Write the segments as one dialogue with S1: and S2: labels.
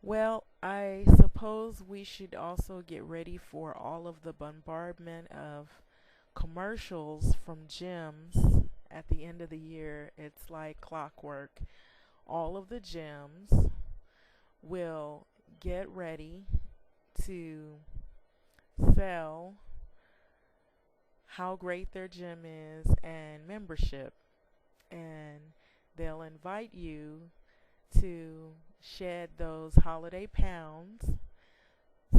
S1: Well, I suppose we should also get ready for all of the bombardment of commercials from gyms at the end of the year. It's like clockwork. All of the gyms will get ready to sell how great their gym is and membership. And they'll invite you to shed those holiday pounds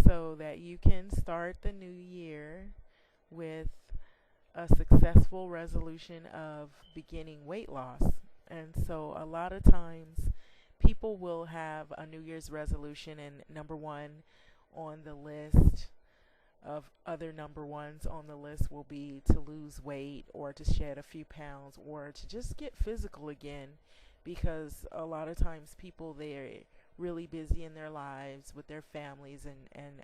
S1: so that you can start the new year with a successful resolution of beginning weight loss. And so, a lot of times, people will have a New Year's resolution, and number one on the list of other number ones on the list will be to lose weight or to shed a few pounds or to just get physical again, because a lot of times people, they're really busy in their lives with their families and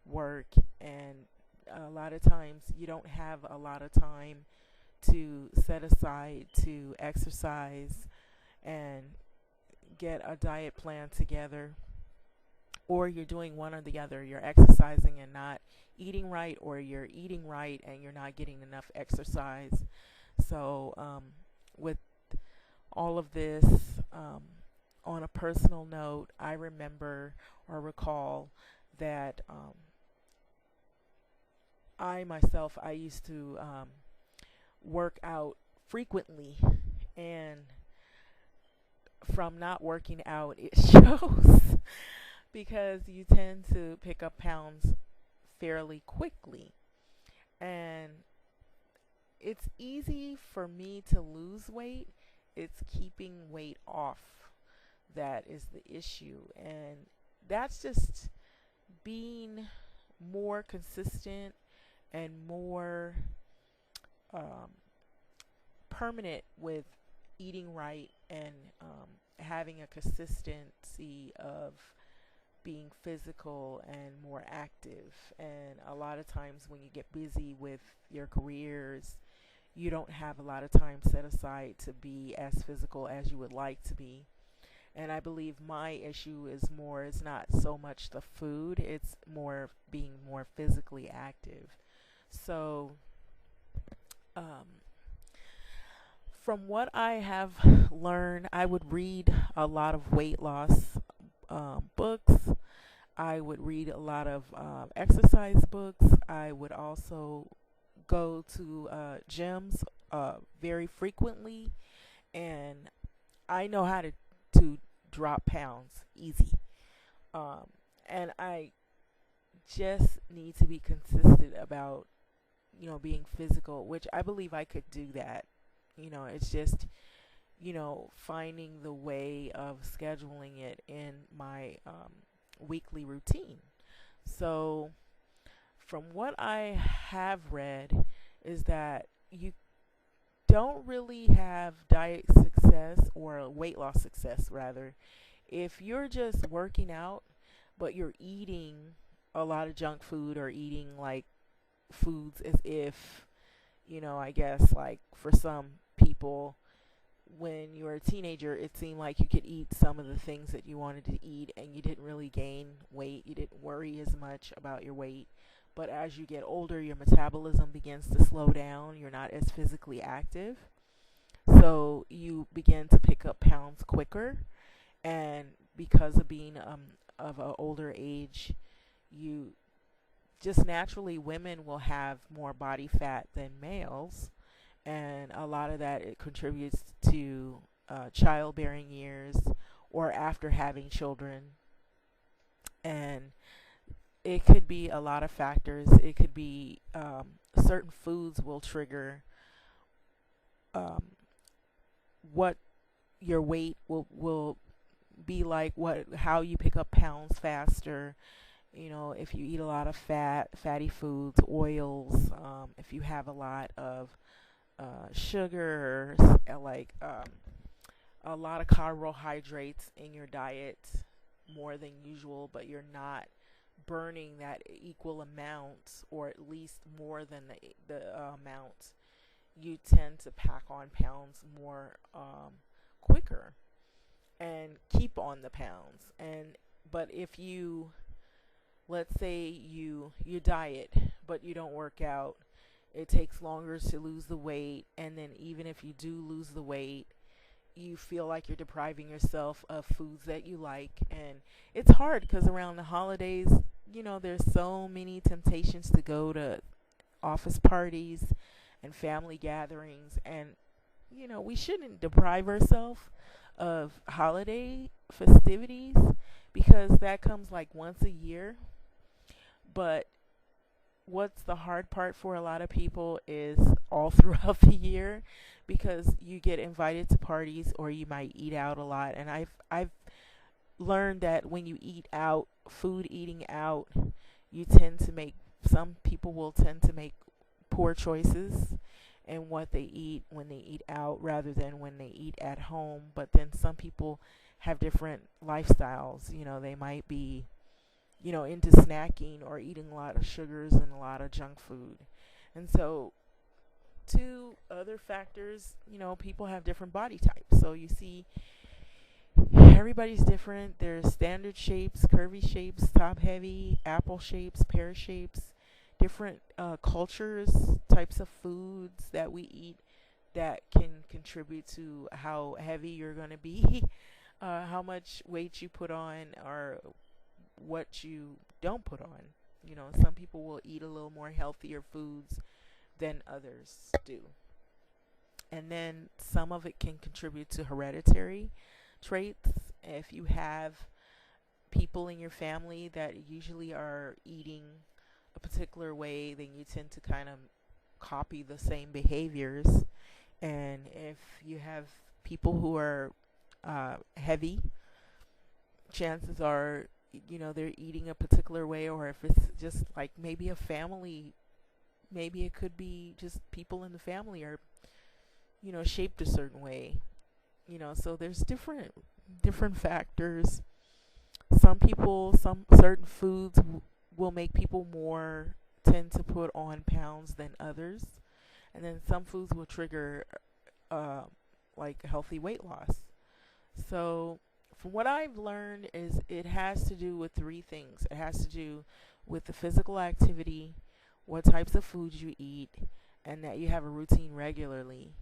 S1: work, and a lot of times you don't have a lot of time to set aside to exercise and get a diet plan together, or you're doing one or the other. You're exercising and not eating right, or you're eating right and you're not getting enough exercise. So, with all of this, on a personal note, I remember or recall that I myself, I used to work out frequently, and from not working out, it shows because you tend to pick up pounds fairly quickly. And it's easy for me to lose weight, it's keeping weight off that is the issue. And that's just being more consistent and more um, permanent with eating right and having a consistency of being physical and more active. And a lot of times when you get busy with your careers, you don't have a lot of time set aside to be as physical as you would like to be. And I believe my issue is more, it's not so much the food, it's more being more physically active. So, um, from what I have learned, I would read a lot of weight loss books. I would read a lot of exercise books. I would also go to gyms very frequently, and I know how to drop pounds easy. Um, and I just need to be consistent about, being physical, which I believe I could do that. It's just, finding the way of scheduling it in my weekly routine. So, from what I have read, is that you don't really have diet success or weight loss success, rather, if you're just working out, but you're eating a lot of junk food or eating like foods as if, I guess like for some people, when you were a teenager, it seemed like you could eat some of the things that you wanted to eat and you didn't really gain weight. You didn't worry as much about your weight. But as you get older, your metabolism begins to slow down. You're not as physically active. So you begin to pick up pounds quicker. And because of being of an older age, you just naturally, women will have more body fat than males, and a lot of that, it contributes to childbearing years or after having children. And it could be a lot of factors. It could be certain foods will trigger um, what your weight will be like, what how you pick up pounds faster. If you eat a lot of fatty foods, oils, if you have a lot of sugar, like a lot of carbohydrates in your diet, more than usual, but you're not burning that equal amount, or at least more than the amount, you tend to pack on pounds more quicker and keep on the pounds. And But if you, let's say you diet but you don't work out, it takes longer to lose the weight, and then even if you do lose the weight, you feel like you're depriving yourself of foods that you like. And it's hard because around the holidays, there's so many temptations to go to office parties and family gatherings, and we shouldn't deprive ourselves of holiday festivities because that comes like once a year. But what's the hard part for a lot of people is all throughout the year, because you get invited to parties or you might eat out a lot. And I've learned that when you eat out, food eating out, you tend to make, some people will tend to make poor choices in what they eat when they eat out rather than when they eat at home. But then some people have different lifestyles. They might be, into snacking or eating a lot of sugars and a lot of junk food. And so, two other factors, people have different body types. So you see, everybody's different. There's standard shapes, curvy shapes, top heavy, apple shapes, pear shapes, different cultures, types of foods that we eat that can contribute to how heavy you're going to be, how much weight you put on, or what you don't put on. Some people will eat a little more healthier foods than others do. And then some of it can contribute to hereditary traits. If you have people in your family that usually are eating a particular way, then you tend to kind of copy the same behaviors. And if you have people who are heavy, chances are, they're eating a particular way. Or if it's just like maybe a family, maybe it could be just people in the family are, shaped a certain way. So there's different factors. Some certain foods will make people more tend to put on pounds than others, and then some foods will trigger like healthy weight loss. So from what I've learned is it has to do with three things. It has to do with the physical activity, what types of foods you eat, and that you have a routine regularly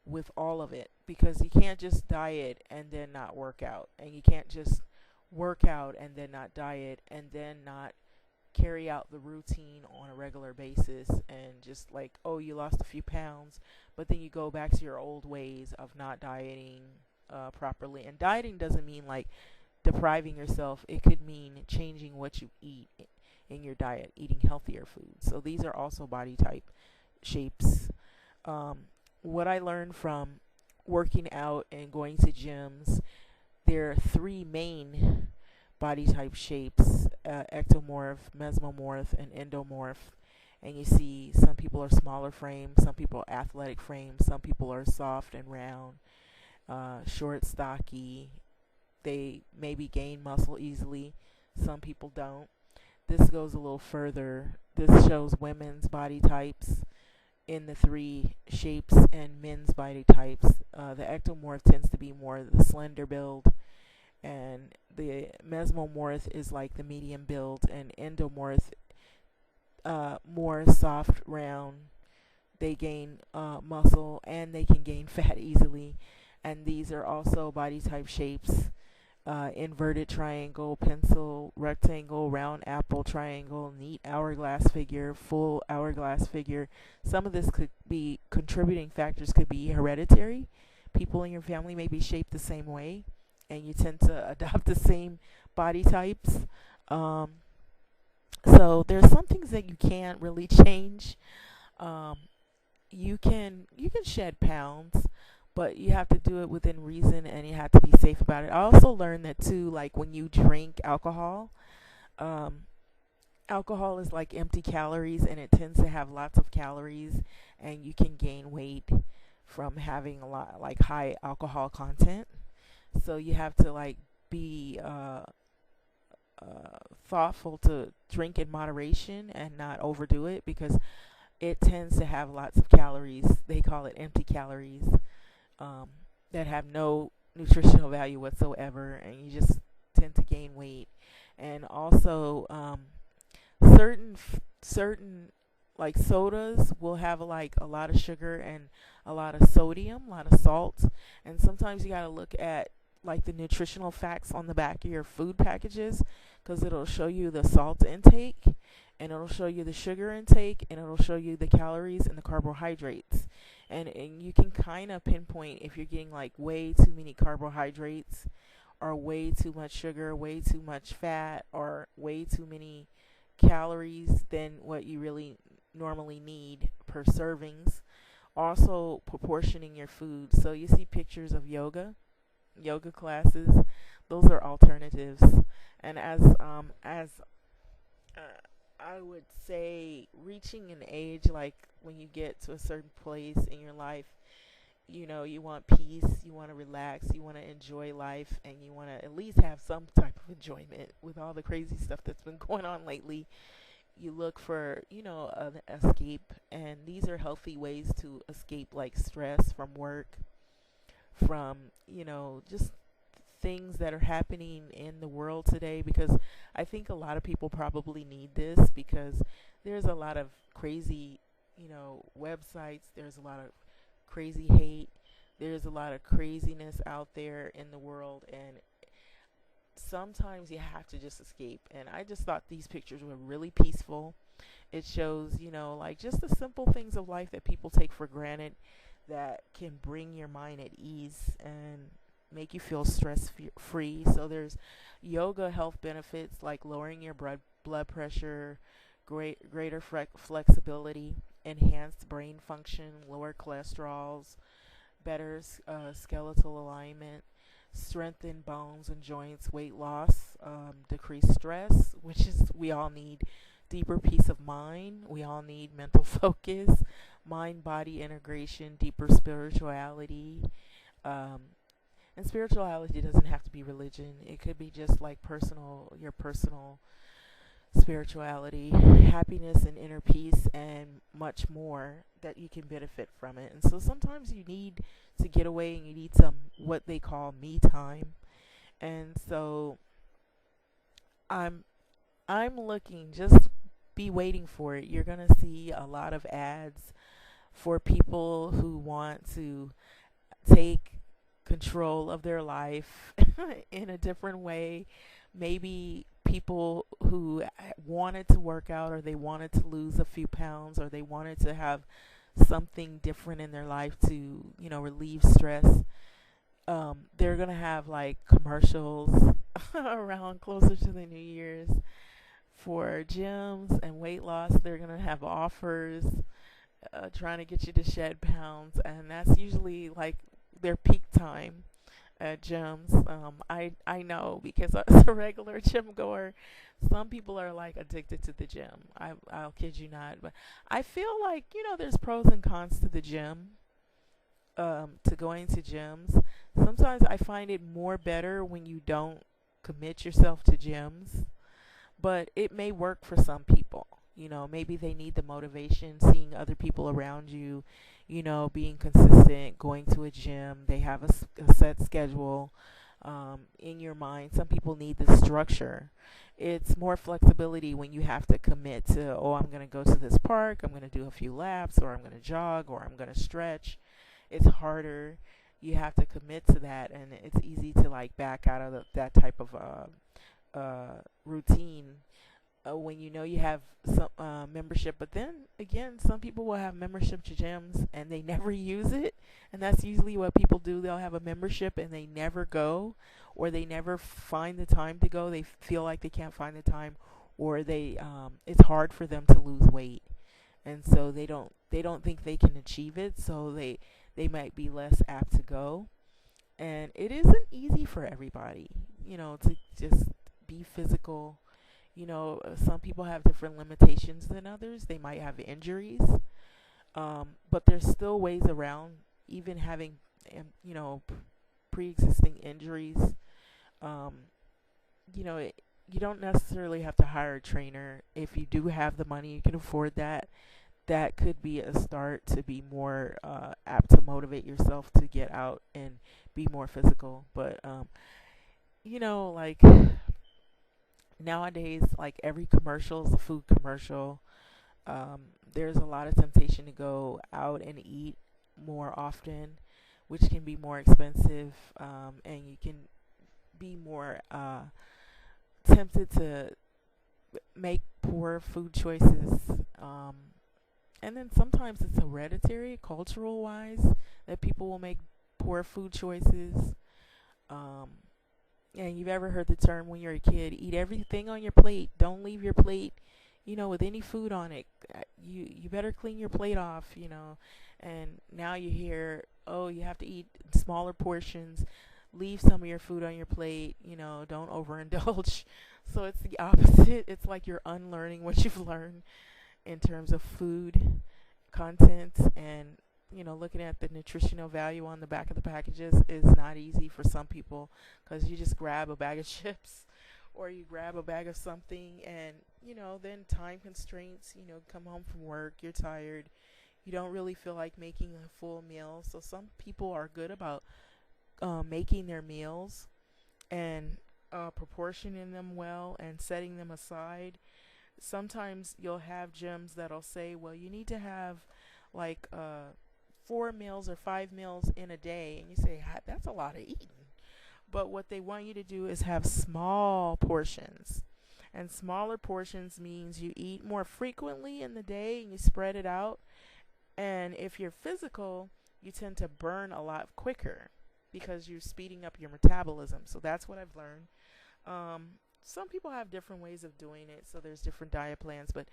S1: with all of it, because you can't just diet and then not work out, and you can't just work out and then not diet and then not carry out the routine on a regular basis, and just like, oh, you lost a few pounds, but then you go back to your old ways of not dieting properly. And dieting doesn't mean like depriving yourself. It could mean changing what you eat in your diet, eating healthier foods. So these are also body type shapes. What I learned from working out and going to gyms, there are three main body type shapes: ectomorph, mesomorph, and endomorph. And you see some people are smaller frames, some people are athletic frames, some people are soft and round, short, stocky. They maybe gain muscle easily, some people don't. This goes a little further. This shows women's body types in the three shapes and men's body types. The ectomorph tends to be more the slender build, and the mesomorph is like the medium build, and endomorph more soft, round. They gain muscle and they can gain fat easily. And these are also body type shapes: inverted triangle, pencil, rectangle, round apple, triangle, neat hourglass figure, full hourglass figure. Some of this could be contributing factors, could be hereditary. People in your family may be shaped the same way, and you tend to adopt the same body types. So there's some things that you can't really change. Um, you can shed pounds, but you have to do it within reason, and you have to be safe about it. I also learned that too, like when you drink alcohol, um, alcohol is like empty calories, and it tends to have lots of calories, and you can gain weight from having a lot like high alcohol content. So you have to like be thoughtful to drink in moderation and not overdo it, because it tends to have lots of calories. They call it empty calories, um, that have no nutritional value whatsoever, and you just tend to gain weight. And also, certain like sodas will have like a lot of sugar and a lot of sodium, a lot of salt, and sometimes you got to look at like the nutritional facts on the back of your food packages, because it'll show you the salt intake, and it'll show you the sugar intake, and it'll show you the calories and the carbohydrates. And you can kind of pinpoint if you're getting like way too many carbohydrates, or way too much sugar, way too much fat, or way too many calories than what you really normally need per servings. Also, proportioning your food. So you see pictures of yoga classes. Those are alternatives. And as I would say, reaching an age like when you get to a certain place in your life, you want peace, you want to relax, you want to enjoy life, and you want to at least have some type of enjoyment with all the crazy stuff that's been going on lately. You look for, an escape, and these are healthy ways to escape like stress from work, from, just things that are happening in the world today, because I think a lot of people probably need this, because there's a lot of crazy, websites, there's a lot of crazy hate, there's a lot of craziness out there in the world, and sometimes you have to just escape. And I just thought these pictures were really peaceful. It shows, like just the simple things of life that people take for granted, that can bring your mind at ease and make you feel stress free. So there's yoga health benefits like lowering your blood pressure, greater flexibility, enhanced brain function, lower cholesterols, better skeletal alignment, strengthen bones and joints, weight loss, decrease stress, which is we all need, deeper peace of mind. We all need mental focus, mind-body integration, deeper spirituality. And spirituality doesn't have to be religion. It could be just like your personal spirituality, happiness and inner peace, and much more that you can benefit from it. And so sometimes you need to get away, and you need some what they call me time. And so I'm looking, just be waiting for it. You're going to see a lot of ads for people who want to take control of their life in a different way. Maybe people who wanted to work out, or they wanted to lose a few pounds, or they wanted to have something different in their life to, relieve stress. They're going to have like commercials around closer to the New Year's for gyms and weight loss. They're going to have offers trying to get you to shed pounds, and that's usually like their peak time at gyms. I know, because as a regular gym goer, some people are like addicted to the gym. I'll kid you not. But I feel like, there's pros and cons to the gym, to going to gyms. Sometimes I find it more better when you don't commit yourself to gyms, but it may work for some people. Maybe they need the motivation, seeing other people around you, being consistent, going to a gym. They have a set schedule in your mind. Some people need the structure. It's more flexibility when you have to commit to, I'm going to go to this park, I'm going to do a few laps, or I'm going to jog, or I'm going to stretch. It's harder. You have to commit to that, and it's easy to like back out of that type of routine when you have some membership. But then again, some people will have membership to gyms and they never use it, and that's usually what people do. They'll have a membership and they never go, or they never find the time to go. They feel like they can't find the time, or it's hard for them to lose weight, and so they don't think they can achieve it, so they might be less apt to go. And it isn't easy for everybody, to just be physical. Some people have different limitations than others. They might have injuries, but there's still ways around even having, pre-existing injuries. You don't necessarily have to hire a trainer. If you do have the money, you can afford that. That could be a start to be more apt to motivate yourself to get out and be more physical. But like nowadays, like every commercial is a food commercial. There's a lot of temptation to go out and eat more often, which can be more expensive, and you can be more tempted to make poor food choices. Um, and then sometimes it's hereditary, cultural wise, that people will make poor food choices. Um, and you've ever heard the term when you're a kid, eat everything on your plate. Don't leave your plate, with any food on it. You better clean your plate off, And now you hear, oh, you have to eat smaller portions. Leave some of your food on your plate, don't overindulge. So it's the opposite. It's like you're unlearning what you've learned in terms of food content, and looking at the nutritional value on the back of the packages is not easy for some people, because you just grab a bag of chips or you grab a bag of something, and then time constraints, come home from work, you're tired, you don't really feel like making a full meal. So some people are good about making their meals and proportioning them well and setting them aside. Sometimes you'll have gyms that'll say, well, you need to have like 4 meals or 5 meals in a day. And you say, that's a lot of eating. But what they want you to do is have small portions. And smaller portions means you eat more frequently in the day and you spread it out. And if you're physical, you tend to burn a lot quicker because you're speeding up your metabolism. So that's what I've learned. Some people have different ways of doing it, so there's different diet plans. But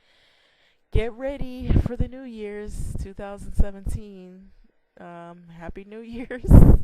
S1: get ready for the New Year's 2017. Happy New Year's.